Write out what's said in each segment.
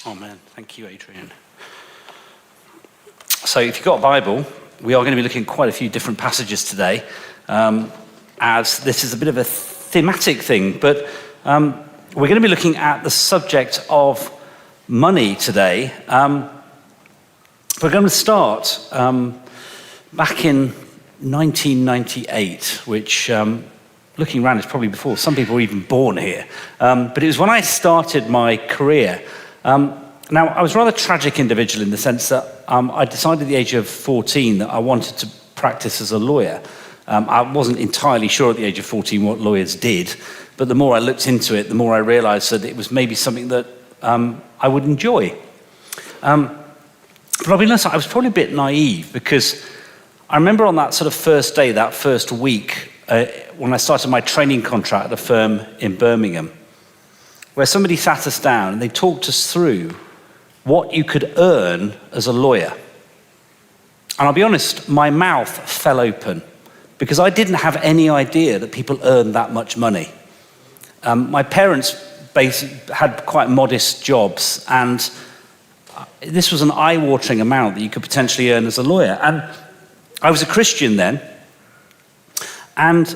Amen. Thank you, Adrian. So if you've got a Bible, we are going to be looking at quite a few different passages today, as this is a bit of a thematic thing, but we're going to be looking at the subject of money today. We're going to start back in 1998, which, looking around, is probably before some people were even born here. But it was when I started my career. Now, I was a rather tragic individual in the sense that I decided at the age of 14 that I wanted to practice as a lawyer. I wasn't entirely sure at the age of 14 what lawyers did, but the more I looked into it, the more I realized that it was maybe something that I would enjoy. But I'll be honest, I was probably a bit naive, because I remember on that sort of first day, that first week, when I started my training contract at a firm in Birmingham, where somebody sat us down and they talked us through what you could earn as a lawyer. And I'll be honest, my mouth fell open, because I didn't have any idea that people earned that much money. My parents basically had quite modest jobs, and this was an eye-watering amount that you could potentially earn as a lawyer. And I was a Christian then, and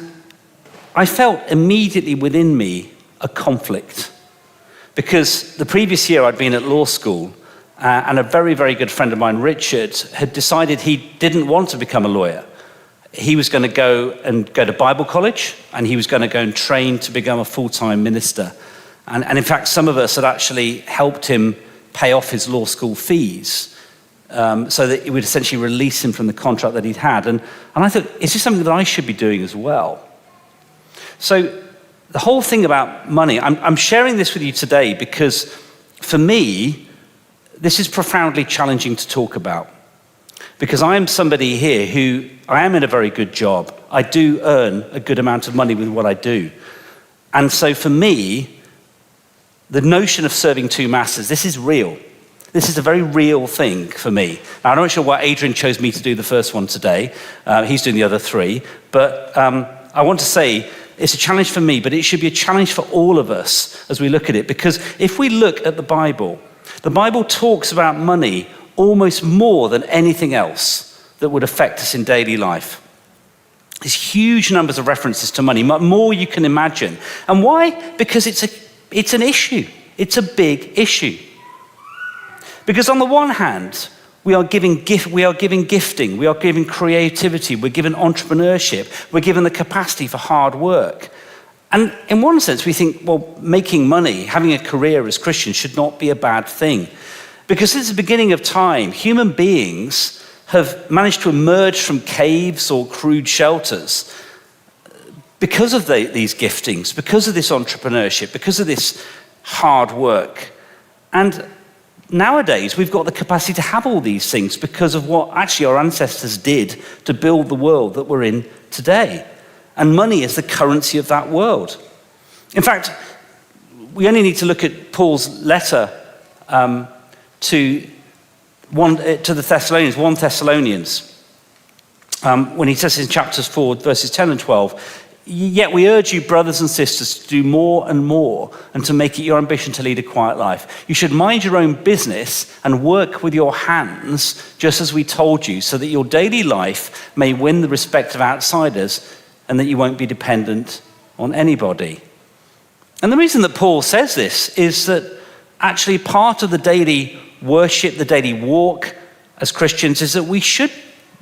I felt immediately within me a conflict. Because the previous year I'd been at law school, and a very, very good friend of mine, Richard, had decided he didn't want to become a lawyer. He was going to go to Bible college, and he was going to go and train to become a full-time minister. And in fact, some of us had actually helped him pay off his law school fees, so that it would essentially release him from the contract that he'd had. And I thought, is this something that I should be doing as well? So the whole thing about money, I'm sharing this with you today because, for me, this is profoundly challenging to talk about. Because I am somebody here who, I am in a very good job. I do earn a good amount of money with what I do. And so for me, the notion of serving two masters, this is real. This is a very real thing for me. Now, I'm not sure why Adrian chose me to do the first one today. He's doing the other three. But I want to say, it's a challenge for me, but it should be a challenge for all of us as we look at it. Because if we look at the Bible talks about money almost more than anything else that would affect us in daily life. There's huge numbers of references to money, more you can imagine. And why? Because it's an issue. It's a big issue. Because on the one hand, we are giving gifting, we are giving creativity, we're given entrepreneurship, we're given the capacity for hard work. And in one sense, we think, well, making money, having a career as Christians should not be a bad thing. Because since the beginning of time, human beings have managed to emerge from caves or crude shelters because of these giftings, because of this entrepreneurship, because of this hard work. And nowadays, we've got the capacity to have all these things because of what actually our ancestors did to build the world that we're in today. And money is the currency of that world. In fact, we only need to look at Paul's letter to the Thessalonians, 1 Thessalonians, when he says in chapters 4, verses 10 and 12, "Yet we urge you, brothers and sisters, to do more and more, and to make it your ambition to lead a quiet life. You should mind your own business and work with your hands, just as we told you, so that your daily life may win the respect of outsiders, and that you won't be dependent on anybody." And the reason that Paul says this is that actually part of the daily worship, the daily walk as Christians, is that we should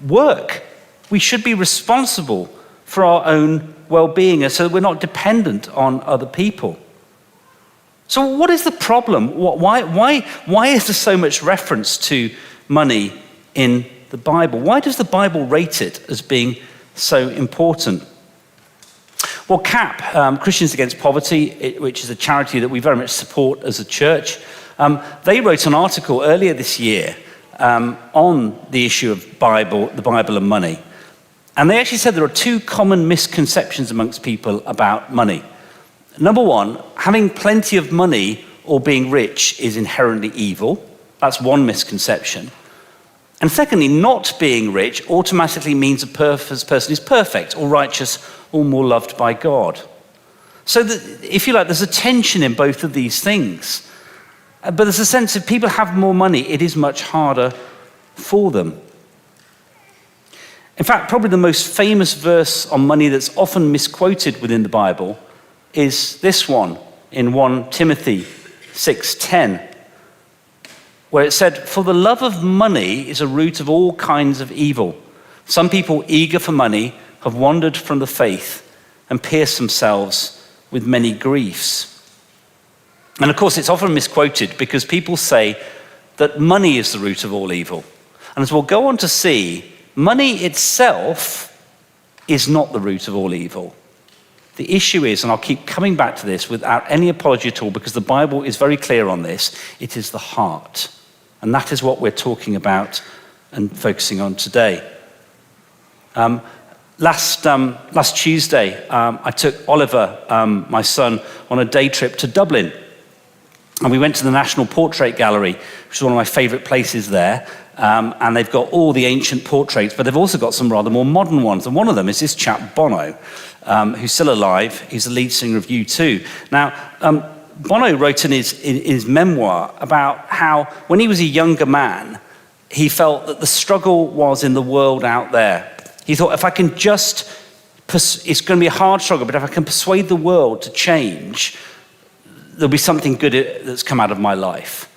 work. We should be responsible for our own well-being, so that we're not dependent on other people. So what is the problem? Why is there so much reference to money in the Bible? Why does the Bible rate it as being so important? Well, CAP, Christians Against Poverty, which is a charity that we very much support as a church, they wrote an article earlier this year on the issue of the Bible and money. And they actually said there are two common misconceptions amongst people about money. Number one, having plenty of money or being rich is inherently evil. That's one misconception. And secondly, not being rich automatically means a person is perfect or righteous or more loved by God. So that, if you like, there's a tension in both of these things. But there's a sense if people have more money, it is much harder for them. In fact, probably the most famous verse on money that's often misquoted within the Bible is this one in 1 Timothy 6:10, where it said, "For the love of money is a root of all kinds of evil. Some people eager for money have wandered from the faith and pierced themselves with many griefs." And of course, it's often misquoted because people say that money is the root of all evil. And as we'll go on to see, money itself is not the root of all evil. The issue is, and I'll keep coming back to this without any apology at all because the Bible is very clear on this, it is the heart. And that is what we're talking about and focusing on today. Last Tuesday, I took Oliver, my son, on a day trip to Dublin. And we went to the National Portrait Gallery, which is one of my favourite places there. And they've got all the ancient portraits, but they've also got some rather more modern ones. And one of them is this chap, Bono, who's still alive. He's the lead singer of U2. Now, Bono wrote in his memoir about how, when he was a younger man, he felt that the struggle was in the world out there. He thought, if I can just, it's going to be a hard struggle, but if I can persuade the world to change, there'll be something good that's come out of my life.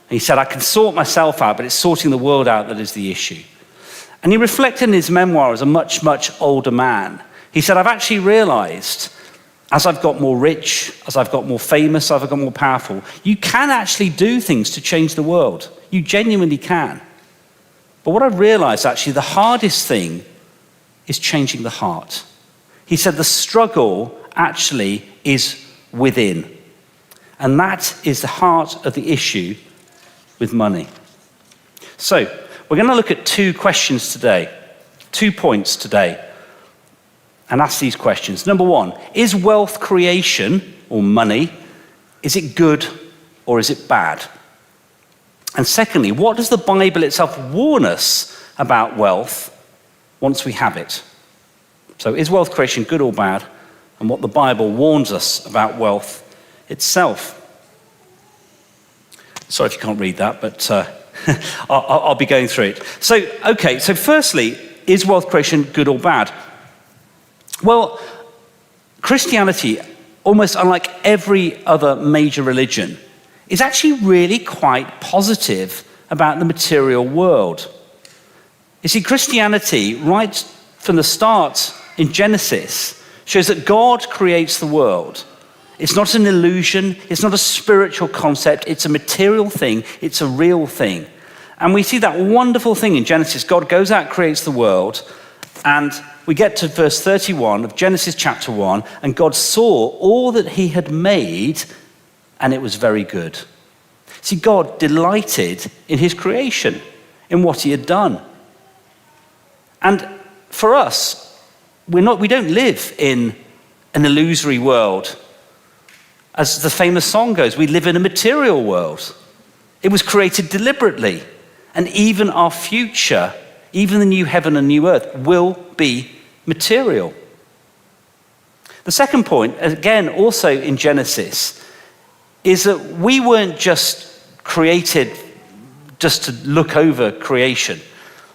And he said, I can sort myself out, but it's sorting the world out that is the issue. And he reflected in his memoir as a much, much older man. He said, I've actually realized, as I've got more rich, as I've got more famous, as I've got more powerful, you can actually do things to change the world. You genuinely can. But what I've realized, actually, the hardest thing is changing the heart. He said the struggle actually is within. And that is the heart of the issue with money. So, we're going to look at two questions today, 2 points today, and ask these questions. Number one, is wealth creation, or money, is it good or is it bad? And secondly, what does the Bible itself warn us about wealth once we have it? So, is wealth creation good or bad? And what the Bible warns us about wealth itself. Sorry if you can't read that, but I'll be going through it. So firstly, is wealth creation good or bad? Well, Christianity, almost unlike every other major religion, is actually really quite positive about the material world. You see, Christianity, right from the start in Genesis, shows that God creates the world. It's not an illusion, it's not a spiritual concept, it's a material thing, it's a real thing. And we see that wonderful thing in Genesis. God goes out, creates the world, and we get to verse 31 of Genesis chapter 1, and God saw all that he had made, and it was very good. See, God delighted in his creation, in what he had done. And for us, we don't live in an illusory world. As the famous song goes, we live in a material world. It was created deliberately. And even our future, even the new heaven and new earth, will be material. The second point, again, also in Genesis, is that we weren't just created just to look over creation.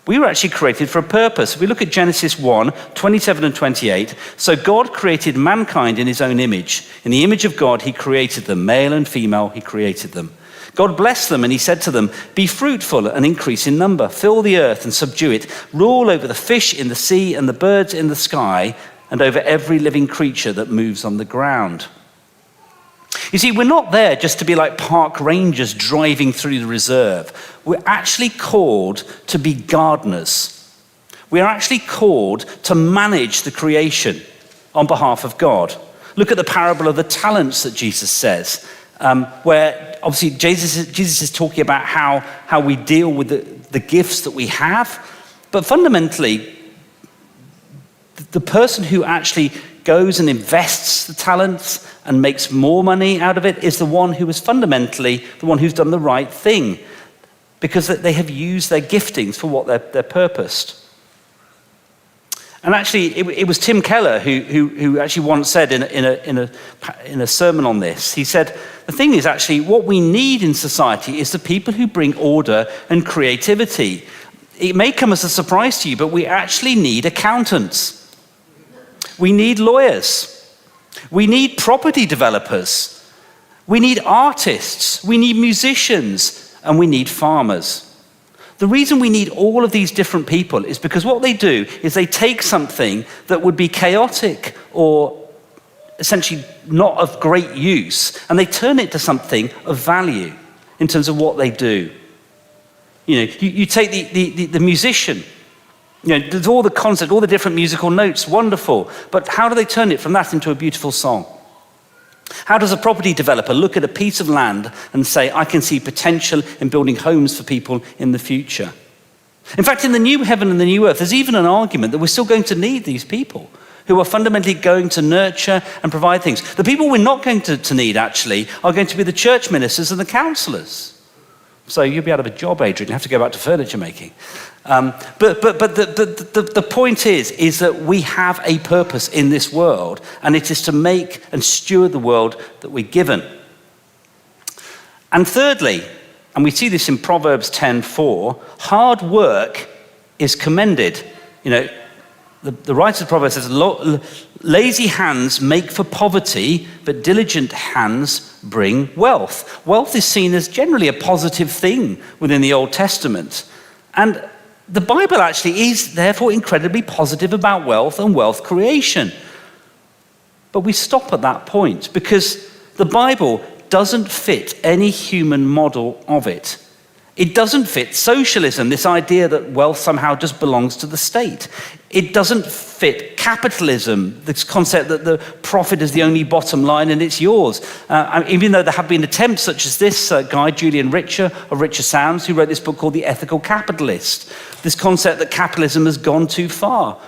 We were actually created for a purpose. If we look at Genesis 1, 27 and 28, so God created mankind in his own image. In the image of God, he created them. Male and female, he created them. God blessed them, and he said to them, be fruitful and increase in number. Fill the earth and subdue it. Rule over the fish in the sea and the birds in the sky, and over every living creature that moves on the ground. You see, we're not there just to be like park rangers driving through the reserve. We're actually called to be gardeners. We are actually called to manage the creation on behalf of God. Look at the parable of the talents that Jesus says, where obviously Jesus is talking about how we deal with the gifts that we have. But fundamentally, the person who actually goes and invests the talents and makes more money out of it is the one who is fundamentally the one who's done the right thing, because they have used their giftings for what they're purposed. And actually, it was Tim Keller who actually once said in a sermon on this, he said the thing is actually what we need in society is the people who bring order and creativity. It may come as a surprise to you, but we actually need accountants. We need lawyers. We need property developers. We need artists. We need musicians. And we need farmers. The reason we need all of these different people is because what they do is they take something that would be chaotic or essentially not of great use, and they turn it to something of value in terms of what they do. You know, you take the musician, you know, there's all the concept, all the different musical notes, wonderful, but how do they turn it from that into a beautiful song? How does a property developer look at a piece of land and say, I can see potential in building homes for people in the future? In fact, in the new heaven and the new earth, there's even an argument that we're still going to need these people who are fundamentally going to nurture and provide things. The people we're not going to need, actually, are going to be the church ministers and the counsellors. So you'll be out of a job, Adrian. You have to go back to furniture making. But the point is that we have a purpose in this world, and it is to make and steward the world that we're given. And thirdly, and we see this in Proverbs 10:4, hard work is commended. You know, the writer of Proverbs says, lazy hands make for poverty, but diligent hands bring wealth. Wealth is seen as generally a positive thing within the Old Testament. And the Bible actually is therefore incredibly positive about wealth and wealth creation. But we stop at that point because the Bible doesn't fit any human model of it. It doesn't fit socialism, this idea that wealth somehow just belongs to the state. It doesn't fit capitalism, this concept that the profit is the only bottom line and it's yours. Even though there have been attempts such as this guy, Julian Richer, of Richer Sounds, who wrote this book called The Ethical Capitalist. This concept that capitalism has gone too far.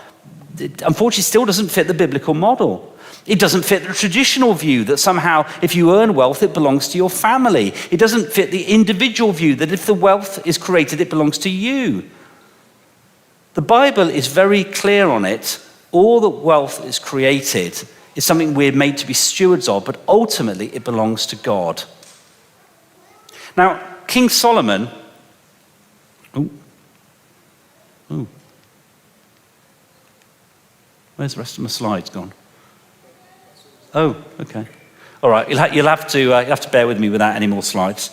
It unfortunately still doesn't fit the biblical model. It doesn't fit the traditional view that somehow if you earn wealth, it belongs to your family. It doesn't fit the individual view that if the wealth is created, it belongs to you. The Bible is very clear on it. All that wealth is created is something we're made to be stewards of, but ultimately it belongs to God. Now, King Solomon, where's the rest of my slides gone? Oh, okay. All right, you'll have to bear with me without any more slides.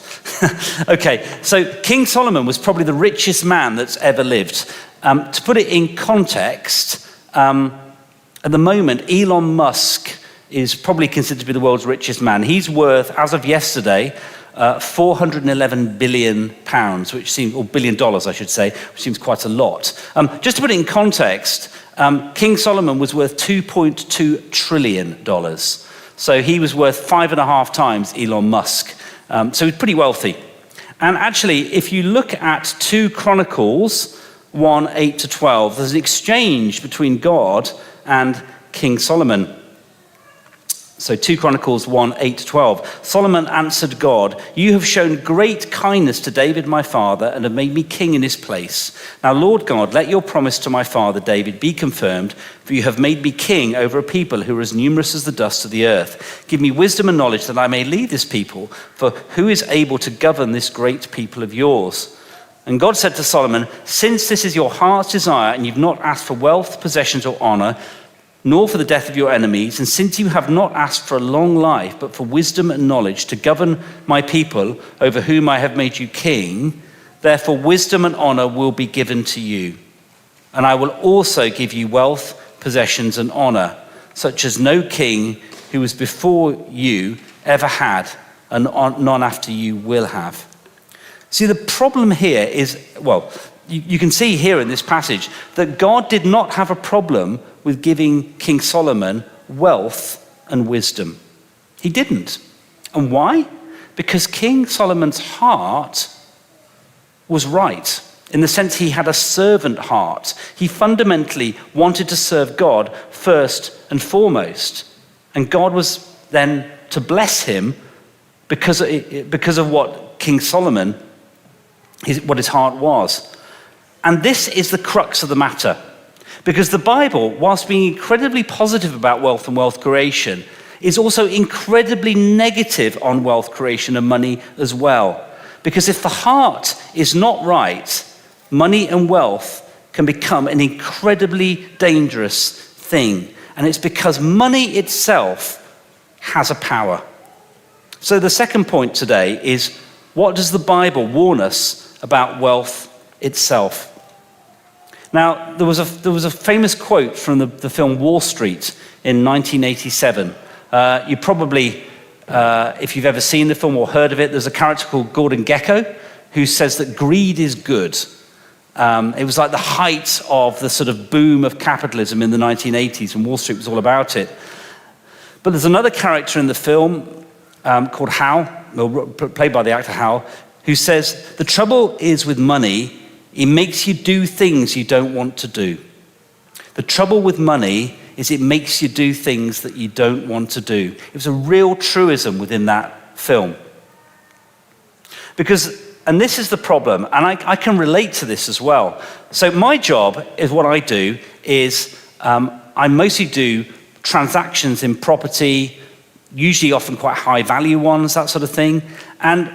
Okay, so King Solomon was probably the richest man that's ever lived. To put it in context, at the moment, Elon Musk is probably considered to be the world's richest man. He's worth, as of yesterday, 411 billion pounds, which seems, or $1 billion, I should say, which seems quite a lot. Just to put it in context, King Solomon was worth $2.2 trillion. So he was worth 5.5 times Elon Musk. So he's pretty wealthy. And actually, if you look at 2 Chronicles 1:8-12, there's an exchange between God and King Solomon. So 2 Chronicles 1:8-12. Solomon answered God, "You have shown great kindness to David my father and have made me king in his place. Now, Lord God, let your promise to my father David be confirmed, for you have made me king over a people who are as numerous as the dust of the earth. Give me wisdom and knowledge that I may lead this people, for who is able to govern this great people of yours?" And God said to Solomon, "Since this is your heart's desire and you've not asked for wealth, possessions or honor, nor for the death of your enemies, and since you have not asked for a long life, but for wisdom and knowledge to govern my people over whom I have made you king, therefore wisdom and honor will be given to you. And I will also give you wealth, possessions and honor, such as no king who was before you ever had, and none after you will have." See, the problem here is, well, you can see here in this passage that God did not have a problem with giving King Solomon wealth and wisdom. He didn't. And why? Because King Solomon's heart was right, in the sense he had a servant heart. He fundamentally wanted to serve God first and foremost. And God was then to bless him because of what King Solomon, what his heart was. And this is the crux of the matter. Because the Bible, whilst being incredibly positive about wealth and wealth creation, is also incredibly negative on wealth creation and money as well. Because if the heart is not right, money and wealth can become an incredibly dangerous thing. And it's because money itself has a power. So the second point today is, what does the Bible warn us about wealth itself? Now, there was a famous quote from the film Wall Street in 1987. You probably, if you've ever seen the film or heard of it, there's a character called Gordon Gekko who says that greed is good. It was like the height of the sort of boom of capitalism in the 1980s, and Wall Street was all about it. But there's another character in the film called Hal, played by the actor Hal, who says, the trouble is with money, it makes you do things you don't want to do. The trouble with money is it makes you do things that you don't want to do. It was a real truism within that film. Because, and this is the problem, and I can relate to this as well. So my job is, what I do is, I mostly do transactions in property, usually often quite high value ones, that sort of thing. And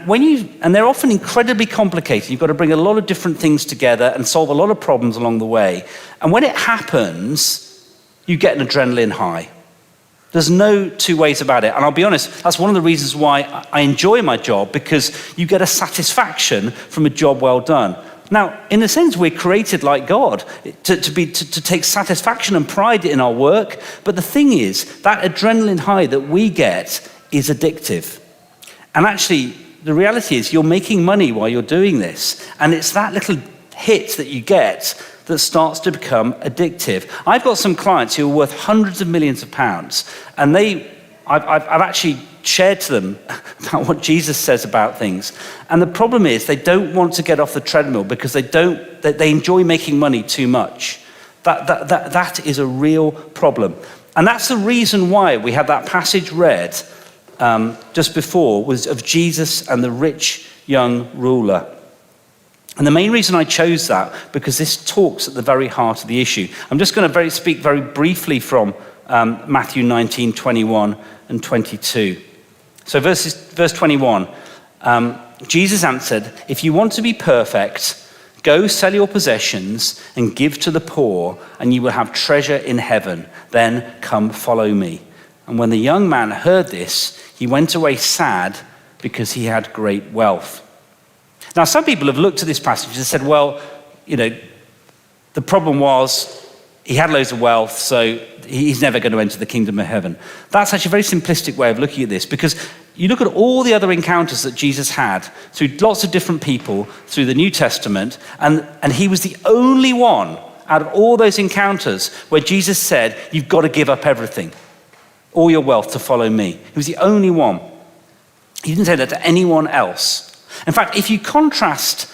they're often incredibly complicated. You've got to bring a lot of different things together and solve a lot of problems along the way. And when it happens, you get an adrenaline high. There's no two ways about it. And I'll be honest, that's one of the reasons why I enjoy my job, because you get a satisfaction from a job well done. Now, in a sense, we're created like God to take satisfaction and pride in our work. But the thing is, that adrenaline high that we get is addictive. And actually, the reality is you're making money while you're doing this. And it's that little hit that you get that starts to become addictive. I've got some clients who are worth hundreds of millions of pounds. And I've actually shared to them about what Jesus says about things. And the problem is they don't want to get off the treadmill because they enjoy making money too much. That is a real problem. And that's the reason why we had that passage read just before, was of Jesus and the rich young ruler. And the main reason I chose that, because this talks at the very heart of the issue. I'm just going to speak very briefly from Matthew 19, 21 and 22. So verse 21, Jesus answered, if you want to be perfect, go sell your possessions and give to the poor, and you will have treasure in heaven. Then come follow me. And when the young man heard this, he went away sad because he had great wealth. Now, some people have looked at this passage and said, well, the problem was he had loads of wealth, so he's never going to enter the kingdom of heaven. That's actually a very simplistic way of looking at this, because you look at all the other encounters that Jesus had through lots of different people through the New Testament, and he was the only one out of all those encounters where Jesus said, you've got to give up everything, all your wealth, to follow me. He was the only one. He didn't say that to anyone else. In fact, if you contrast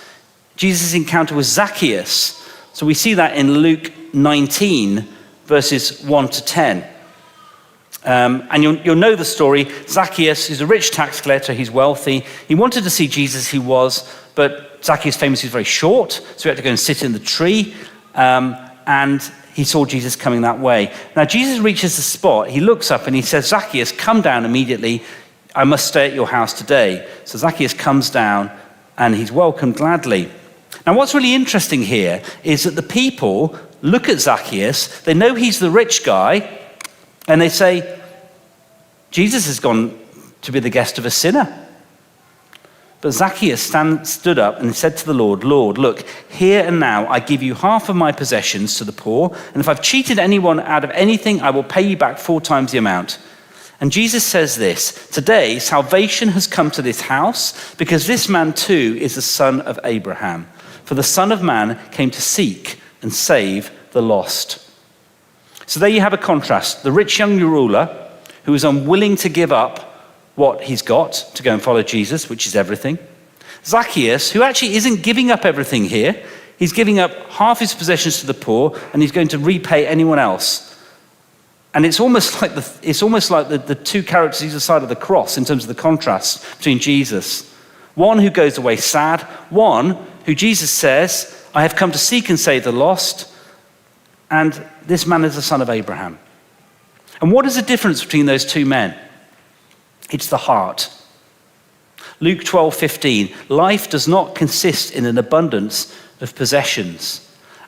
Jesus' encounter with Zacchaeus, so we see that in Luke 19, verses 1 to 10. And you'll know the story. Zacchaeus is a rich tax collector. He's wealthy. He wanted to see Jesus, he was, but Zacchaeus famously was very short, so he had to go and sit in the tree. And he saw Jesus coming that way. Now, Jesus reaches the spot. He looks up and he says, Zacchaeus, come down immediately. I must stay at your house today. So Zacchaeus comes down and he's welcomed gladly. Now, what's really interesting here is that the people look at Zacchaeus, they know he's the rich guy, and they say, Jesus has gone to be the guest of a sinner. But Zacchaeus stood up and said to the Lord, Lord, look, here and now I give you half of my possessions to the poor, and if I've cheated anyone out of anything, I will pay you back 4 times the amount. And Jesus says this, today salvation has come to this house, because this man too is the son of Abraham. For the Son of Man came to seek and save the lost. So there you have a contrast. The rich young ruler, who is unwilling to give up what he's got to go and follow Jesus, which is everything. Zacchaeus, who actually isn't giving up everything here. He's giving up half his possessions to the poor, and he's going to repay anyone else. And it's almost like the two characters either side of the cross in terms of the contrast between Jesus. One who goes away sad, one who Jesus says, I have come to seek and save the lost, and this man is the son of Abraham. And what is the difference between those two men? It's the heart. Luke 12:15, life does not consist in an abundance of possessions.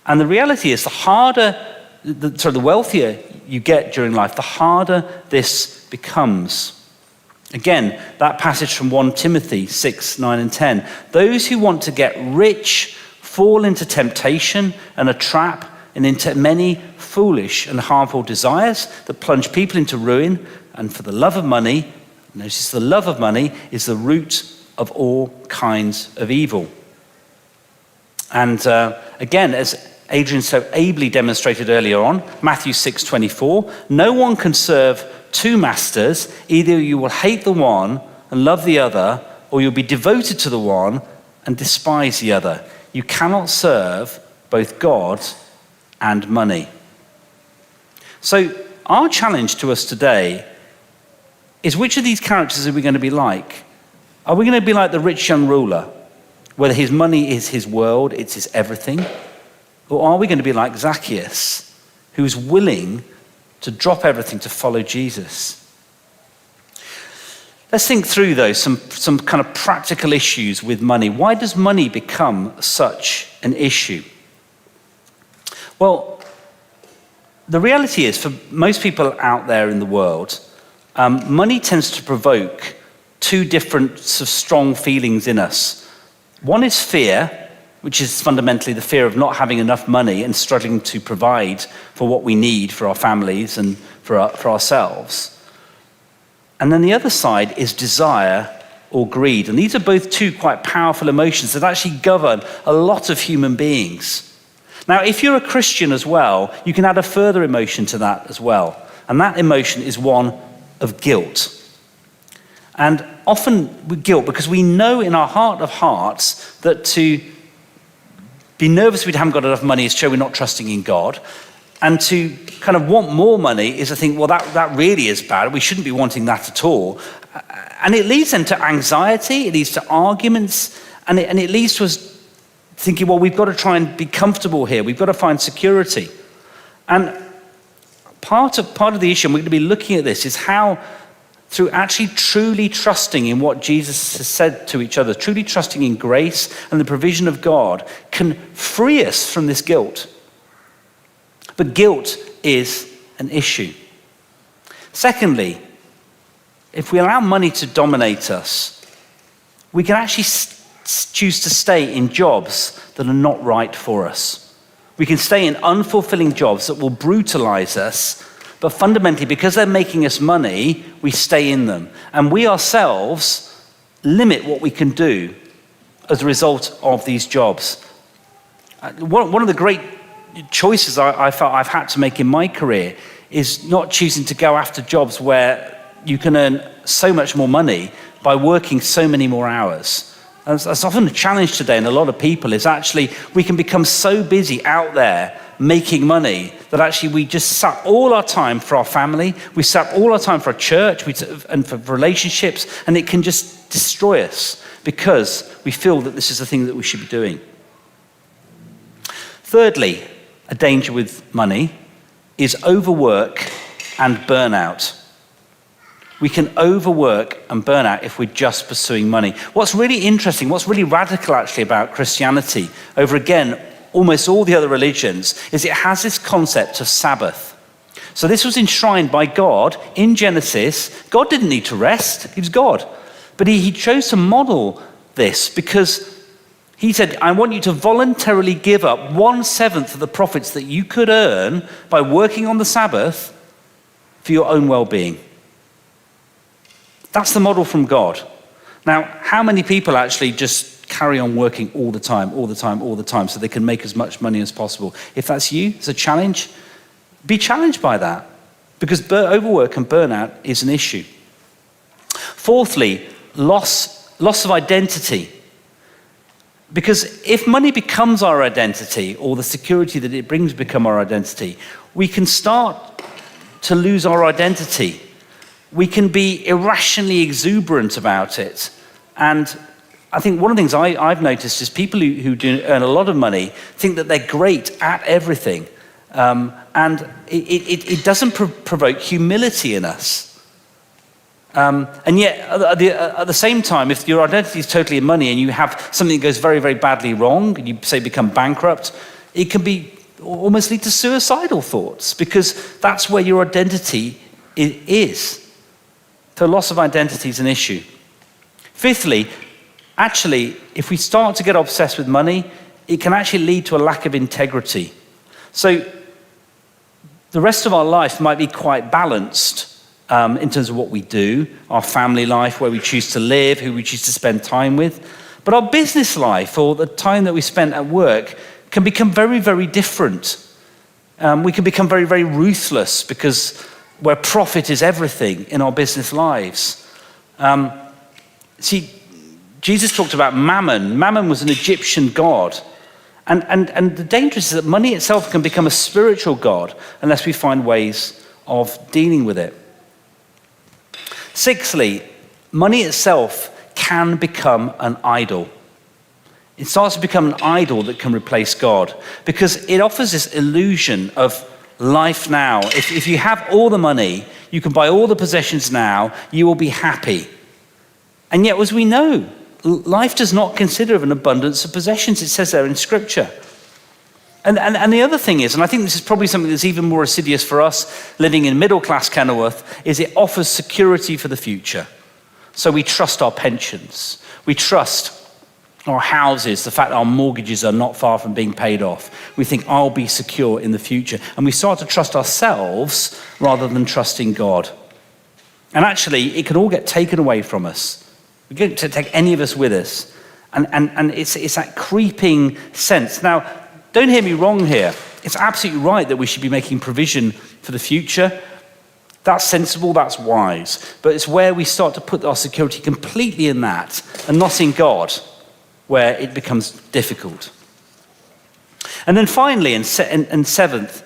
And the reality is the wealthier you get during life, the harder this becomes. Again, that passage from 1 Timothy 6:9 and 10. Those who want to get rich fall into temptation and a trap and into many foolish and harmful desires that plunge people into ruin. And for the love of money, notice the love of money is the root of all kinds of evil. And again, as Adrian so ably demonstrated earlier on, Matthew 6:24, no one can serve two masters. Either you will hate the one and love the other, or you'll be devoted to the one and despise the other. You cannot serve both God and money. So our challenge to us today is, which of these characters are we going to be like? Are we going to be like the rich young ruler, where his money is his world, it's his everything? Or are we going to be like Zacchaeus, who's willing to drop everything to follow Jesus? Let's think through, though, some kind of practical issues with money. Why does money become such an issue? Well, the reality is, for most people out there in the world, money tends to provoke two different sort of strong feelings in us. One is fear, which is fundamentally the fear of not having enough money and struggling to provide for what we need for our families and for ourselves. And then the other side is desire or greed. And these are both two quite powerful emotions that actually govern a lot of human beings. Now, if you're a Christian as well, you can add a further emotion to that as well. And that emotion is one of guilt. And often with guilt, because we know in our heart of hearts that to be nervous we haven't got enough money is show we're not trusting in God. And to kind of want more money is to think, well, that really is bad. We shouldn't be wanting that at all. And it leads then to anxiety, it leads to arguments, and it leads to us thinking, well, we've got to try and be comfortable here. We've got to find security. And part of the issue, and we're going to be looking at this, is how through actually truly trusting in what Jesus has said to each other, truly trusting in grace and the provision of God, can free us from this guilt. But guilt is an issue. Secondly, if we allow money to dominate us, we can actually choose to stay in jobs that are not right for us. We can stay in unfulfilling jobs that will brutalize us, but fundamentally, because they're making us money, we stay in them. And we ourselves limit what we can do as a result of these jobs. One of the great choices I felt I've had to make in my career is not choosing to go after jobs where you can earn so much more money by working so many more hours. And that's often a challenge today in a lot of people, is actually we can become so busy out there making money that actually we just sap all our time for our family, we sap all our time for our church and for relationships, and it can just destroy us because we feel that this is the thing that we should be doing. Thirdly, a danger with money is overwork and burnout. We can overwork and burn out if we're just pursuing money. What's really interesting, what's really radical actually about Christianity over, again, almost all the other religions, is it has this concept of Sabbath. So this was enshrined by God in Genesis. God didn't need to rest, he was God. But he chose to model this because he said, I want you to voluntarily give up 1/7 of the profits that you could earn by working on the Sabbath for your own well-being. That's the model from God. Now, how many people actually just carry on working all the time so they can make as much money as possible? If that's you, it's a challenge. Be challenged by that, because overwork and burnout is an issue. Fourthly, loss of identity. Because if money becomes our identity, or the security that it brings become our identity, we can start to lose our identity. We can be irrationally exuberant about it. And I think one of the things I've noticed is people who do earn a lot of money think that they're great at everything. And it doesn't provoke humility in us. And yet, at the same time, if your identity is totally in money and you have something that goes very, very badly wrong, and you say become bankrupt, it can be almost lead to suicidal thoughts, because that's where your identity is. So loss of identity is an issue. Fifthly, actually, if we start to get obsessed with money, it can actually lead to a lack of integrity. So the rest of our life might be quite balanced in terms of what we do, our family life, where we choose to live, who we choose to spend time with. But our business life, or the time that we spend at work, can become very, very different. We can become very, very ruthless, because where profit is everything in our business lives. See, Jesus talked about Mammon. Mammon was an Egyptian god. And the danger is that money itself can become a spiritual god unless we find ways of dealing with it. Sixthly, money itself can become an idol. It starts to become an idol that can replace God, because it offers this illusion of life now. If you have all the money, you can buy all the possessions now, you will be happy. And yet, as we know, life does not consider of an abundance of possessions. It says there in Scripture. And the other thing is, and I think this is probably something that's even more assiduous for us living in middle-class Kenilworth, is it offers security for the future. So we trust our pensions. We trust our houses, the fact that our mortgages are not far from being paid off. We think, I'll be secure in the future. And we start to trust ourselves rather than trusting God. And actually, it can all get taken away from us. We don't take any of us with us. And it's that creeping sense. Now, don't hear me wrong here. It's absolutely right that we should be making provision for the future. That's sensible, that's wise. But it's where we start to put our security completely in that and not in God, where it becomes difficult. And then finally, and seventh,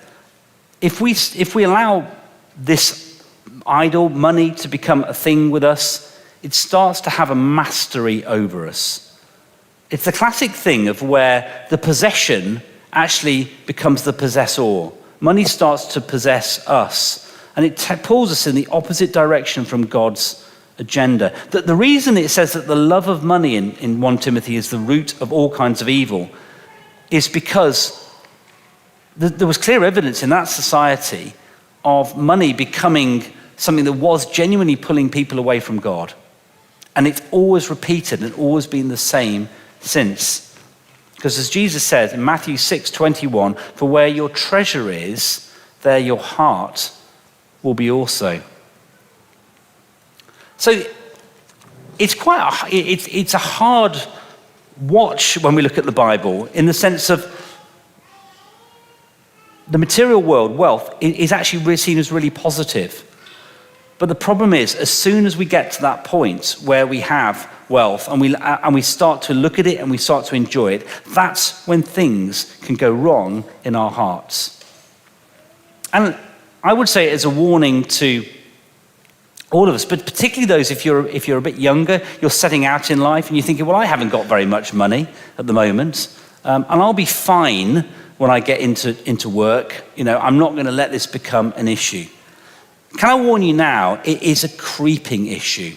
if we allow this idol, money, to become a thing with us, it starts to have a mastery over us. It's the classic thing of where the possession actually becomes the possessor. Money starts to possess us, and it pulls us in the opposite direction from God's agenda. The reason it says that the love of money in 1 Timothy is the root of all kinds of evil is because there was clear evidence in that society of money becoming something that was genuinely pulling people away from God. And it's always repeated and always been the same since. Because as Jesus said in Matthew 6:21, for where your treasure is, there your heart will be also. So it's a hard watch when we look at the Bible, in the sense of the material world, wealth, is actually seen as really positive. But the problem is, as soon as we get to that point where we have wealth and we start to look at it and we start to enjoy it, that's when things can go wrong in our hearts. And I would say it as a warning to all of us, but particularly those, if you're a bit younger, you're setting out in life and you're thinking, well, I haven't got very much money at the moment, and I'll be fine when I get into work. I'm not going to let this become an issue. Can I warn you now, it is a creeping issue.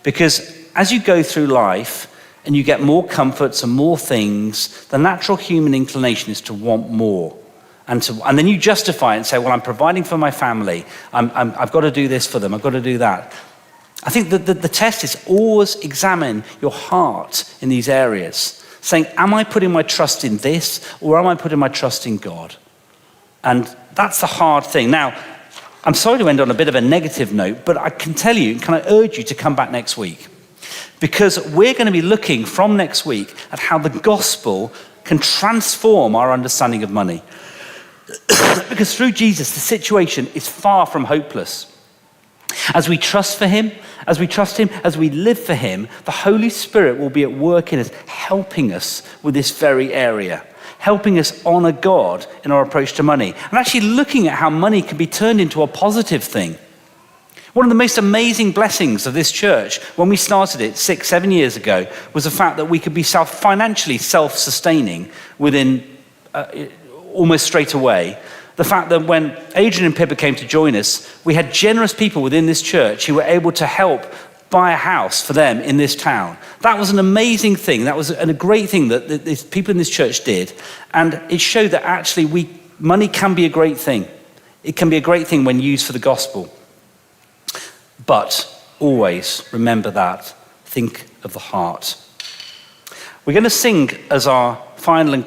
Because as you go through life and you get more comforts and more things, the natural human inclination is to want more. And then you justify it and say, well, I'm providing for my family. I've got to do this for them. I've got to do that. I think that the test is always examine your heart in these areas, saying, am I putting my trust in this, or am I putting my trust in God? And that's the hard thing. Now, I'm sorry to end on a bit of a negative note, but I can tell you, can I urge you to come back next week? Because we're going to be looking from next week at how the gospel can transform our understanding of money. Because through Jesus, the situation is far from hopeless. As we trust him, as we live for him, the Holy Spirit will be at work in us, helping us with this very area, helping us honor God in our approach to money, and actually looking at how money can be turned into a positive thing. One of the most amazing blessings of this church when we started it 6-7 years ago was the fact that we could be financially self-sustaining within almost straight away. The fact that when Adrian and Pippa came to join us, we had generous people within this church who were able to help buy a house for them in this town. That was an amazing thing. That was a great thing that the people in this church did. And it showed that actually money can be a great thing. It can be a great thing when used for the gospel. But always remember that. Think of the heart. We're going to sing as our final and